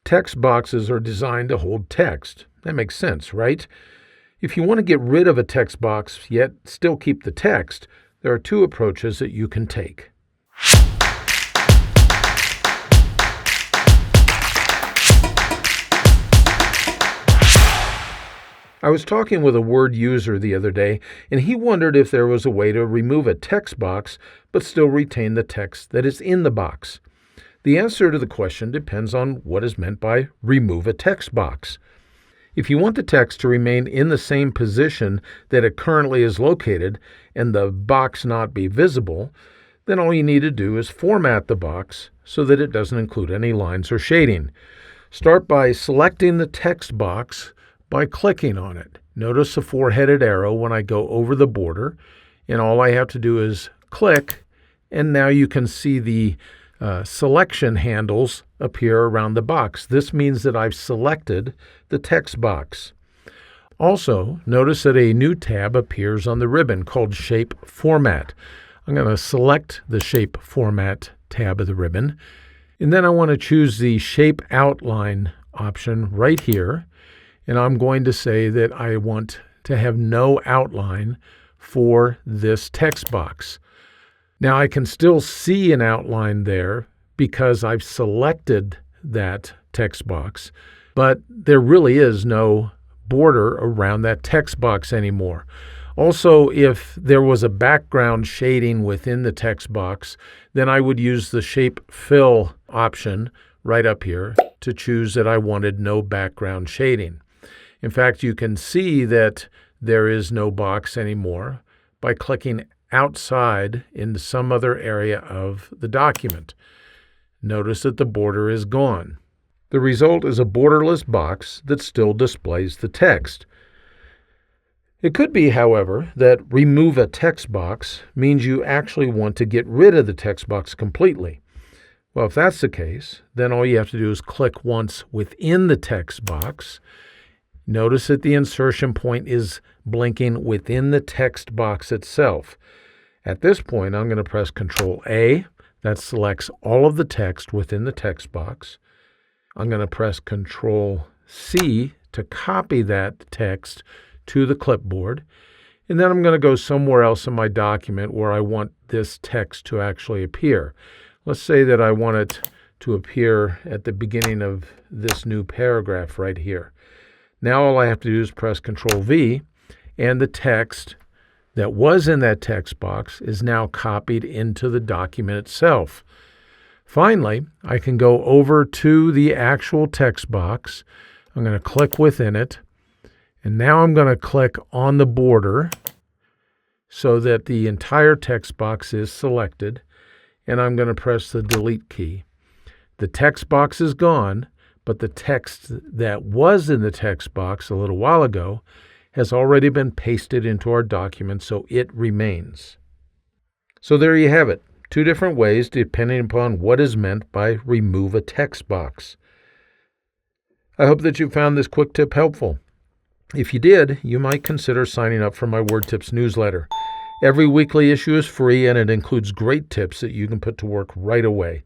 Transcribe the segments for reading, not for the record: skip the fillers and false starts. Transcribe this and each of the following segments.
Text boxes are designed to hold text. That makes sense, right? If you want to get rid of a text box yet still keep the text, there are two approaches that you can take. I was talking with a Word user the other day, and he wondered if there was a way to remove a text box but still retain the text that is in the box. The answer to the question depends on what is meant by remove a text box. If you want the text to remain in the same position that it currently is located and the box not be visible, then all you need to do is format the box so that it doesn't include any lines or shading. Start by selecting the text box by clicking on it. Notice the four-headed arrow when I go over the border, and all I have to do is click, and now you can see the selection handles appear around the box. This means that I've selected the text box. Also, notice that a new tab appears on the ribbon called Shape Format. I'm going to select the Shape Format tab of the ribbon, and then I want to choose the Shape Outline option right here, and I'm going to say that I want to have no outline for this text box. Now I can still see an outline there because I've selected that text box, but there really is no border around that text box anymore. Also, if there was a background shading within the text box, then I would use the Shape Fill option right up here to choose that I wanted no background shading. In fact, you can see that there is no box anymore by clicking outside into some other area of the document. Notice that the border is gone. The result is a borderless box that still displays the text. It could be, however, that remove a text box means you actually want to get rid of the text box completely. Well, if that's the case, then all you have to do is click once within the text box. Notice that the insertion point is blinking within the text box itself. At this point, I'm going to press Ctrl-A. That selects all of the text within the text box. I'm going to press Ctrl-C to copy that text to the clipboard. And then I'm going to go somewhere else in my document where I want this text to actually appear. Let's say that I want it to appear at the beginning of this new paragraph right here. Now all I have to do is press Ctrl-V, and the text that was in that text box is now copied into the document itself. Finally, I can go over to the actual text box. I'm going to click within it, and now I'm going to click on the border so that the entire text box is selected, and I'm going to press the Delete key. The text box is gone, but the text that was in the text box a little while ago has already been pasted into our document, so it remains. So there you have it, two different ways depending upon what is meant by remove a text box. I hope that you found this quick tip helpful. If you did, you might consider signing up for my Word Tips newsletter. Every weekly issue is free, and it includes great tips that you can put to work right away.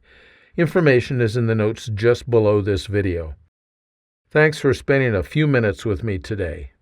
Information is in the notes just below this video. Thanks for spending a few minutes with me today.